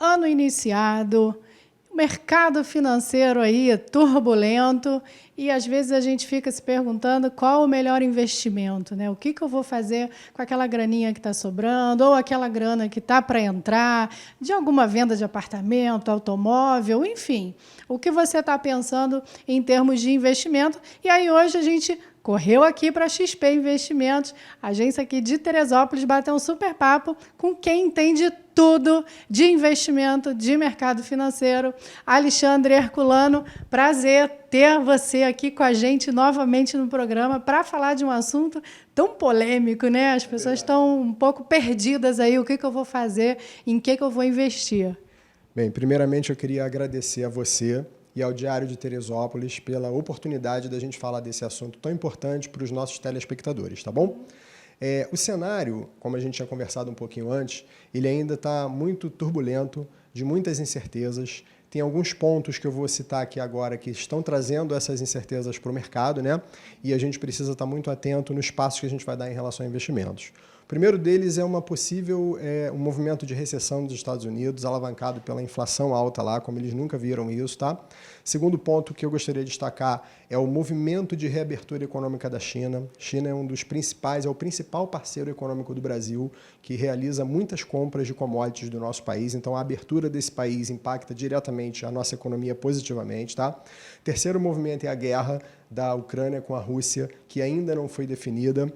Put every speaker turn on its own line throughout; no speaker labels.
ano iniciado, mercado financeiro aí turbulento, e às vezes a gente fica se perguntando qual o melhor investimento, né? O que eu vou fazer com aquela graninha que está sobrando, ou aquela grana que está para entrar, de alguma venda de apartamento, automóvel, enfim. O que você está pensando em termos de investimento? E aí hoje a gente correu aqui para a XP Investimentos, agência aqui de Teresópolis, bater um super papo com quem entende tudo de investimento, de mercado financeiro. Alexandre Herculano, prazer ter você aqui com a gente novamente no programa para falar de um assunto tão polêmico, né? As pessoas estão um pouco perdidas aí, o que eu vou fazer, em que eu vou investir.
Bem, primeiramente eu queria agradecer a você e ao Diário de Teresópolis pela oportunidade da gente falar desse assunto tão importante para os nossos telespectadores, tá bom? O cenário, como a gente tinha conversado um pouquinho antes, ele ainda está muito turbulento, de muitas incertezas. Tem alguns pontos que eu vou citar aqui agora que estão trazendo essas incertezas para o mercado, né? E a gente precisa estar muito atento nos passos que a gente vai dar em relação a investimentos. O primeiro deles é uma possível um movimento de recessão dos Estados Unidos, alavancado pela inflação alta lá, como eles nunca viram isso, tá? Segundo ponto que eu gostaria de destacar é o movimento de reabertura econômica da China. China é um dos principais, é o principal parceiro econômico do Brasil, que realiza muitas compras de commodities do nosso país, então a abertura desse país impacta diretamente a nossa economia positivamente, tá? Terceiro movimento é a guerra da Ucrânia com a Rússia, que ainda não foi definida.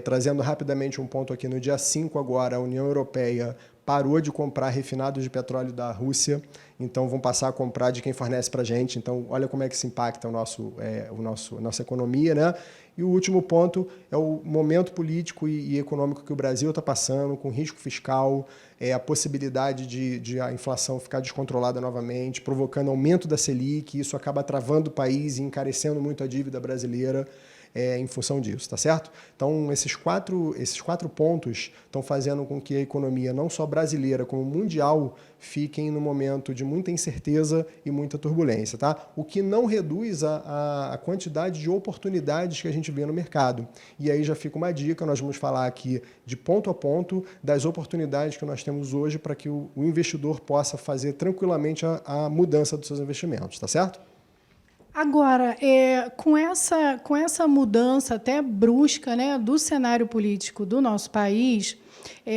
Trazendo rapidamente um ponto aqui, no dia 5 agora, a União Europeia parou de comprar refinados de petróleo da Rússia, então vão passar a comprar de quem fornece para a gente. Então, olha como é que isso impacta a nossa economia, né? E o último ponto é o momento político e econômico que o Brasil está passando, com risco fiscal, a possibilidade de a inflação ficar descontrolada novamente, provocando aumento da Selic, isso acaba travando o país e encarecendo muito a dívida brasileira. Em função disso, tá certo? Então, esses quatro pontos estão fazendo com que a economia, não só brasileira, como mundial, fiquem num momento de muita incerteza e muita turbulência, tá? O que não reduz a quantidade de oportunidades que a gente vê no mercado. E aí já fica uma dica, nós vamos falar aqui de ponto a ponto das oportunidades que nós temos hoje para que o investidor possa fazer tranquilamente a mudança dos seus investimentos, tá certo?
Agora, com essa mudança até brusca, né, do cenário político do nosso país,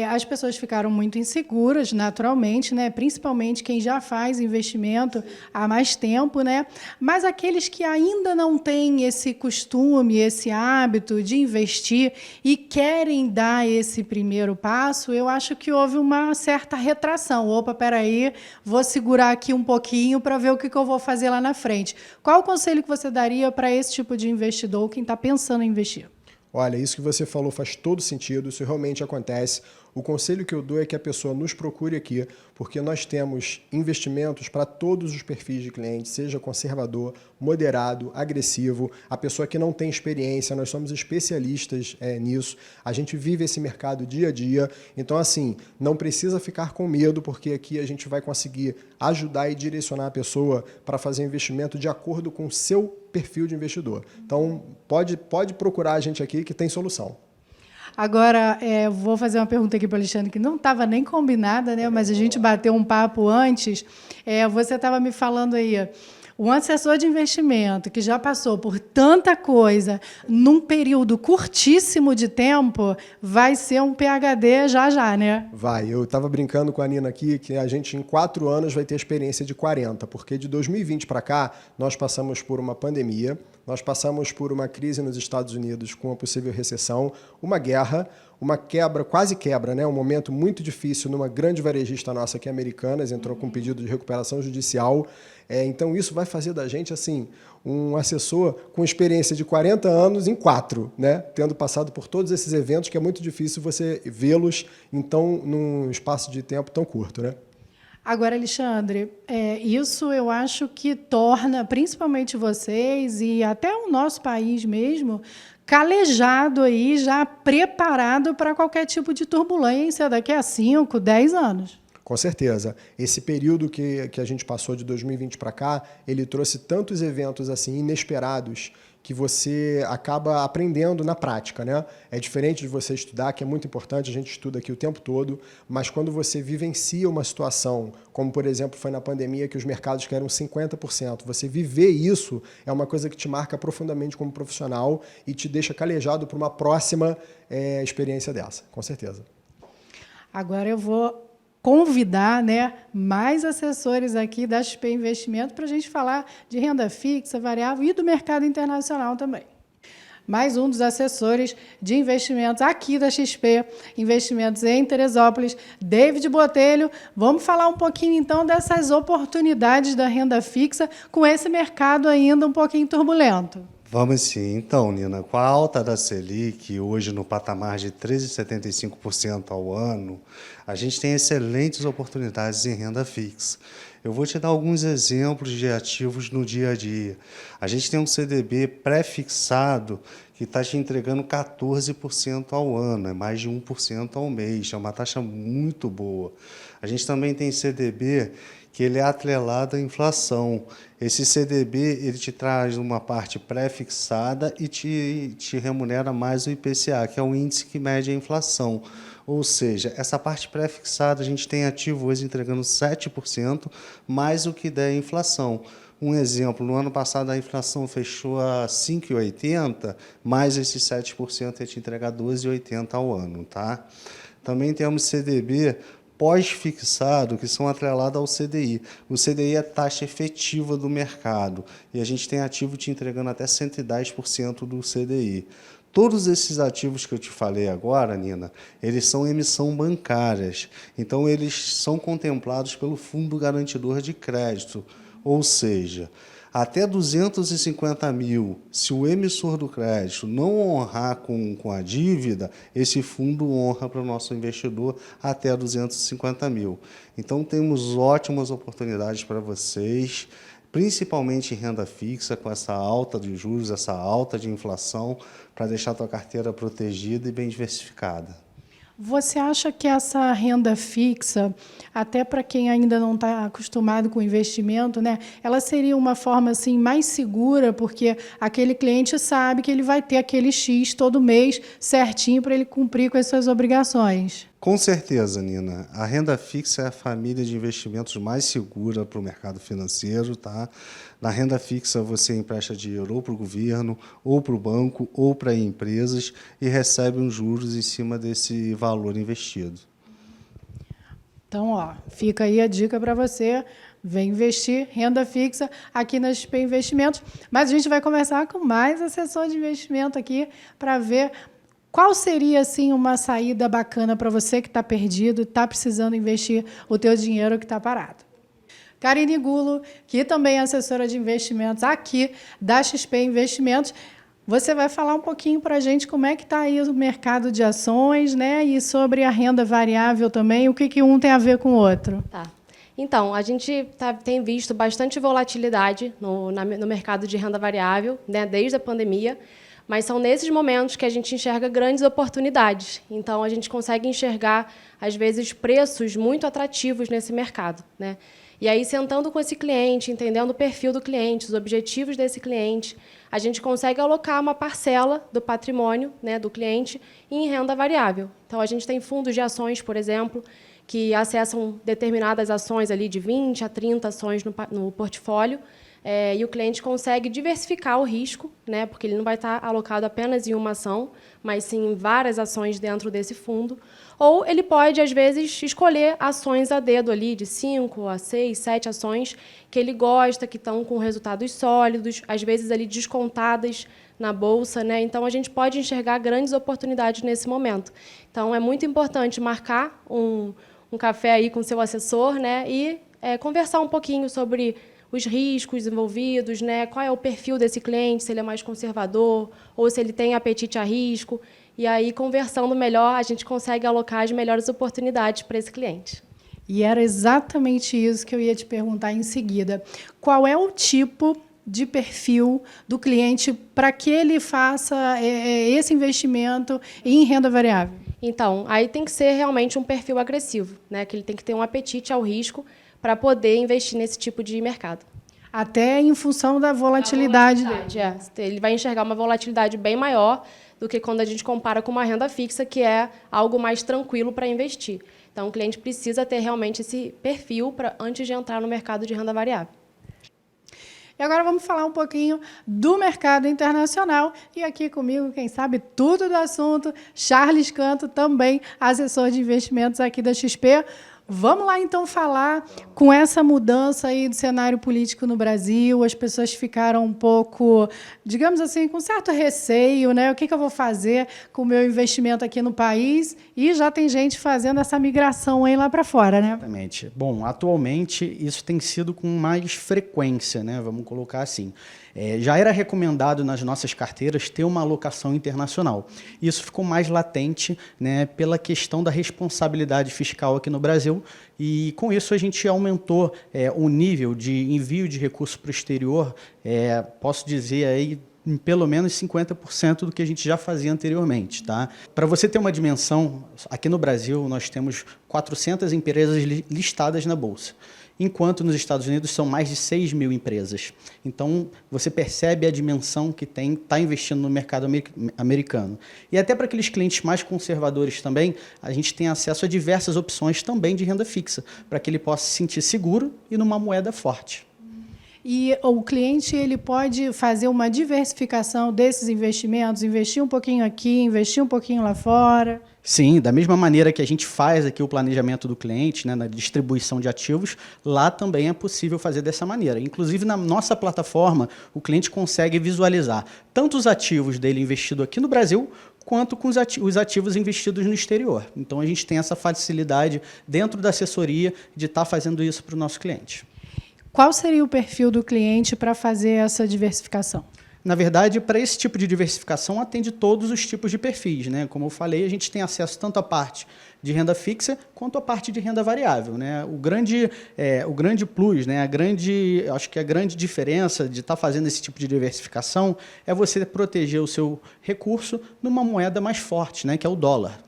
as pessoas ficaram muito inseguras, naturalmente, né, principalmente quem já faz investimento há mais tempo, né, mas aqueles que ainda não têm esse costume, esse hábito de investir e querem dar esse primeiro passo, eu acho que houve uma certa retração. Opa, peraí, vou segurar aqui um pouquinho para ver o que eu vou fazer lá na frente. Qual o conselho que você daria para esse tipo de investidor, quem está pensando em investir?
Olha, isso que você falou faz todo sentido, isso realmente acontece. O conselho que eu dou é que a pessoa nos procure aqui, porque nós temos investimentos para todos os perfis de cliente, seja conservador, moderado, agressivo, a pessoa que não tem experiência, nós somos especialistas nisso, a gente vive esse mercado dia a dia, então assim, não precisa ficar com medo, porque aqui a gente vai conseguir ajudar e direcionar a pessoa para fazer investimento de acordo com o seu perfil de investidor. Então, pode procurar a gente aqui que tem solução.
Agora, vou fazer uma pergunta aqui para o Alexandre, que não estava nem combinada, né? Mas a gente bateu um papo antes. Você estava me falando aí, um assessor de investimento que já passou por tanta coisa num período curtíssimo de tempo, vai ser um PhD já, né?
Vai. Eu estava brincando com a Nina aqui que a gente em 4 anos vai ter experiência de 40, porque de 2020 para cá nós passamos por uma pandemia, nós passamos por uma crise nos Estados Unidos com uma possível recessão, uma guerra, uma quebra, quase quebra, né? Um momento muito difícil numa grande varejista nossa que é Americanas, entrou com um pedido de recuperação judicial. Então isso vai fazer da gente assim um assessor com experiência de 40 anos em 4, né? Tendo passado por todos esses eventos que é muito difícil você vê-los então num espaço de tempo tão curto, né?
Agora, Alexandre, isso eu acho que torna, principalmente vocês e até o nosso país mesmo, calejado aí, já preparado para qualquer tipo de turbulência daqui a 5, 10 anos.
Com certeza. Esse período que a gente passou de 2020 para cá, ele trouxe tantos eventos assim inesperados que você acaba aprendendo na prática, né? É diferente de você estudar, que é muito importante, a gente estuda aqui o tempo todo, mas quando você vivencia uma situação, como por exemplo foi na pandemia que os mercados caíram 50%, você viver isso é uma coisa que te marca profundamente como profissional e te deixa calejado para uma próxima experiência dessa, com certeza.
Agora eu vou convidar, né, mais assessores aqui da XP Investimento para a gente falar de renda fixa, variável e do mercado internacional também. Mais um dos assessores de investimentos aqui da XP Investimentos em Teresópolis, David Botelho. Vamos falar um pouquinho, então, dessas oportunidades da renda fixa com esse mercado ainda um pouquinho turbulento.
Vamos sim. Então, Nina, com a alta da Selic, hoje no patamar de 13,75% ao ano, a gente tem excelentes oportunidades em renda fixa. Eu vou te dar alguns exemplos de ativos no dia a dia. A gente tem um CDB pré-fixado que está te entregando 14% ao ano, é mais de 1% ao mês, é uma taxa muito boa. A gente também tem CDB que ele é atrelado à inflação. Esse CDB ele te traz uma parte pré-fixada e te remunera mais o IPCA, que é o índice que mede a inflação. Ou seja, essa parte pré-fixada, a gente tem ativo hoje entregando 7%, mais o que der a inflação. Um exemplo, no ano passado a inflação fechou a 5,80, mais esses 7% ia te entregar 12,80 ao ano. Tá? Também temos CDB pós-fixado, que são atrelados ao CDI. O CDI é a taxa efetiva do mercado, e a gente tem ativo te entregando até 110% do CDI. Todos esses ativos que eu te falei agora, Nina, eles são emissão bancárias, então eles são contemplados pelo Fundo Garantidor de Crédito, ou seja, até 250 mil, se o emissor do crédito não honrar com a dívida, esse fundo honra para o nosso investidor até 250 mil. Então, temos ótimas oportunidades para vocês, principalmente em renda fixa, com essa alta de juros, essa alta de inflação, para deixar a tua carteira protegida e bem diversificada.
Você acha que essa renda fixa, até para quem ainda não está acostumado com investimento, né, ela seria uma forma assim, mais segura, porque aquele cliente sabe que ele vai ter aquele X todo mês certinho para ele cumprir com as suas obrigações?
Com certeza, Nina. A renda fixa é a família de investimentos mais segura para o mercado financeiro. Tá? Na renda fixa, você empresta dinheiro ou para o governo, ou para o banco, ou para empresas e recebe uns juros em cima desse valor investido.
Então, fica aí a dica para você. Vem investir renda fixa aqui na XP Investimentos. Mas a gente vai conversar com mais assessor de investimento aqui para ver qual seria assim, uma saída bacana para você que está perdido, está precisando investir o teu dinheiro que está parado. Karine Gulo, que também é assessora de investimentos aqui da XP Investimentos, você vai falar um pouquinho para a gente como é que está aí o mercado de ações, né? E sobre a renda variável também, o que um tem a ver com o outro.
Tá. Então, a gente tem visto bastante volatilidade no mercado de renda variável, né, desde a pandemia, mas são nesses momentos que a gente enxerga grandes oportunidades. Então, a gente consegue enxergar, às vezes, preços muito atrativos nesse mercado, né? E aí, sentando com esse cliente, entendendo o perfil do cliente, os objetivos desse cliente, a gente consegue alocar uma parcela do patrimônio, né, do cliente em renda variável. Então, a gente tem fundos de ações, por exemplo, que acessam determinadas ações ali de 20 a 30 ações no portfólio, e o cliente consegue diversificar o risco, né, porque ele não vai estar alocado apenas em uma ação, mas sim em várias ações dentro desse fundo. Ou ele pode, às vezes, escolher ações a dedo ali, de 5 a 6, 7 ações que ele gosta, que estão com resultados sólidos, às vezes ali descontadas na bolsa, né? Então, a gente pode enxergar grandes oportunidades nesse momento. Então, é muito importante marcar um café aí com seu assessor, né, e conversar um pouquinho sobre os riscos envolvidos, né? Qual é o perfil desse cliente, se ele é mais conservador ou se ele tem apetite a risco. E aí, conversando melhor, a gente consegue alocar as melhores oportunidades para esse cliente.
E era exatamente isso que eu ia te perguntar em seguida. Qual é o tipo de perfil do cliente para que ele faça esse investimento em renda variável?
Então, aí tem que ser realmente um perfil agressivo, né? Que ele tem que ter um apetite ao risco para poder investir nesse tipo de mercado.
Até em função da volatilidade dele.
Ele vai enxergar uma volatilidade bem maior do que quando a gente compara com uma renda fixa, que é algo mais tranquilo para investir. Então, o cliente precisa ter realmente esse perfil antes de entrar no mercado de renda variável.
E agora vamos falar um pouquinho do mercado internacional. E aqui comigo, quem sabe tudo do assunto, Charles Canto, também assessor de investimentos aqui da XP. Vamos lá, então, falar com essa mudança aí do cenário político no Brasil. As pessoas ficaram um pouco, digamos assim, com certo receio, né? O que eu vou fazer com o meu investimento aqui no país? E já tem gente fazendo essa migração aí lá para fora, né?
Exatamente. Bom, atualmente isso tem sido com mais frequência, né? Vamos colocar assim. Já era recomendado nas nossas carteiras ter uma alocação internacional. Isso ficou mais latente, né, pela questão da responsabilidade fiscal aqui no Brasil, e com isso a gente aumentou o nível de envio de recursos para o exterior, posso dizer aí, em pelo menos 50% do que a gente já fazia anteriormente. Tá? Para você ter uma dimensão, aqui no Brasil nós temos 400 empresas listadas na Bolsa, enquanto nos Estados Unidos são mais de 6 mil empresas. Então, você percebe a dimensão que tem estar investindo no mercado americano. E até para aqueles clientes mais conservadores também, a gente tem acesso a diversas opções também de renda fixa, para que ele possa se sentir seguro e numa moeda forte.
E o cliente ele pode fazer uma diversificação desses investimentos, investir um pouquinho aqui, investir um pouquinho lá fora?
Sim, da mesma maneira que a gente faz aqui o planejamento do cliente, né, na distribuição de ativos, lá também é possível fazer dessa maneira. Inclusive, na nossa plataforma, o cliente consegue visualizar tanto os ativos dele investido aqui no Brasil, quanto com os ativos investidos no exterior. Então, a gente tem essa facilidade dentro da assessoria de estar fazendo isso para o nosso cliente.
Qual seria o perfil do cliente para fazer essa diversificação?
Na verdade, para esse tipo de diversificação, atende todos os tipos de perfis, né? Como eu falei, a gente tem acesso tanto à parte de renda fixa quanto à parte de renda variável, né? O grande plus, né? Acho que a grande diferença de estar fazendo esse tipo de diversificação é você proteger o seu recurso numa moeda mais forte, né? Que é o dólar.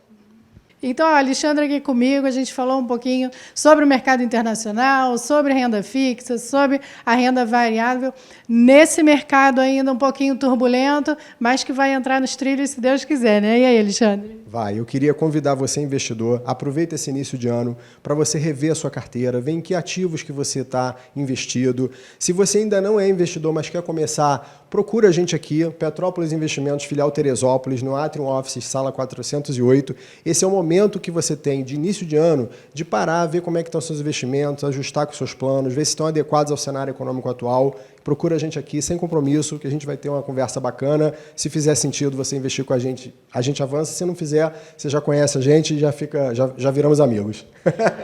Então, a Alexandra aqui comigo, a gente falou um pouquinho sobre o mercado internacional, sobre renda fixa, sobre a renda variável, nesse mercado ainda um pouquinho turbulento, mas que vai entrar nos trilhos se Deus quiser, né? E aí, Alexandre?
Vai, eu queria convidar você, investidor, aproveita esse início de ano para você rever a sua carteira, ver em que ativos que você está investido. Se você ainda não é investidor, mas quer começar, procura a gente aqui, Petrópolis Investimentos, filial Teresópolis, no Atrium Office, sala 408. Esse é o momento que você tem de início de ano de parar, ver como é que estão seus investimentos, ajustar com seus planos, ver se estão adequados ao cenário econômico atual. Procura a gente aqui, sem compromisso, que a gente vai ter uma conversa bacana. Se fizer sentido você investir com a gente avança. Se não fizer, você já conhece a gente e já viramos amigos.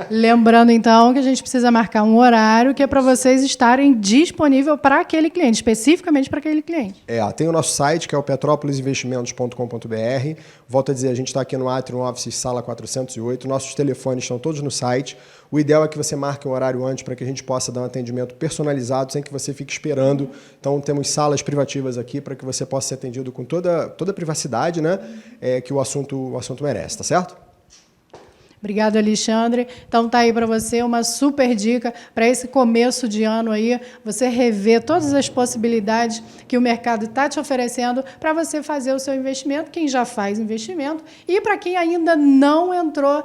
Lembrando, então, que a gente precisa marcar um horário que é para vocês estarem disponíveis para aquele cliente, especificamente para aquele cliente.
Tem o nosso site, que é o petropolisinvestimentos.com.br. Volto a dizer, a gente está aqui no Atrium Office, sala 408. Nossos telefones estão todos no site. O ideal é que você marque um horário antes para que a gente possa dar um atendimento personalizado, sem que você fique esperando. Então, temos salas privativas aqui para que você possa ser atendido com toda a privacidade, né, que o assunto merece, tá certo?
Obrigado, Alexandre. Então, tá aí para você uma super dica para esse começo de ano aí, você rever todas as possibilidades que o mercado está te oferecendo para você fazer o seu investimento, quem já faz investimento, e para quem ainda não entrou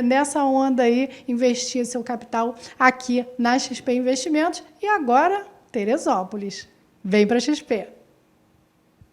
nessa onda aí, investir seu capital aqui na XP Investimentos. E agora, Teresópolis. Vem para a XP.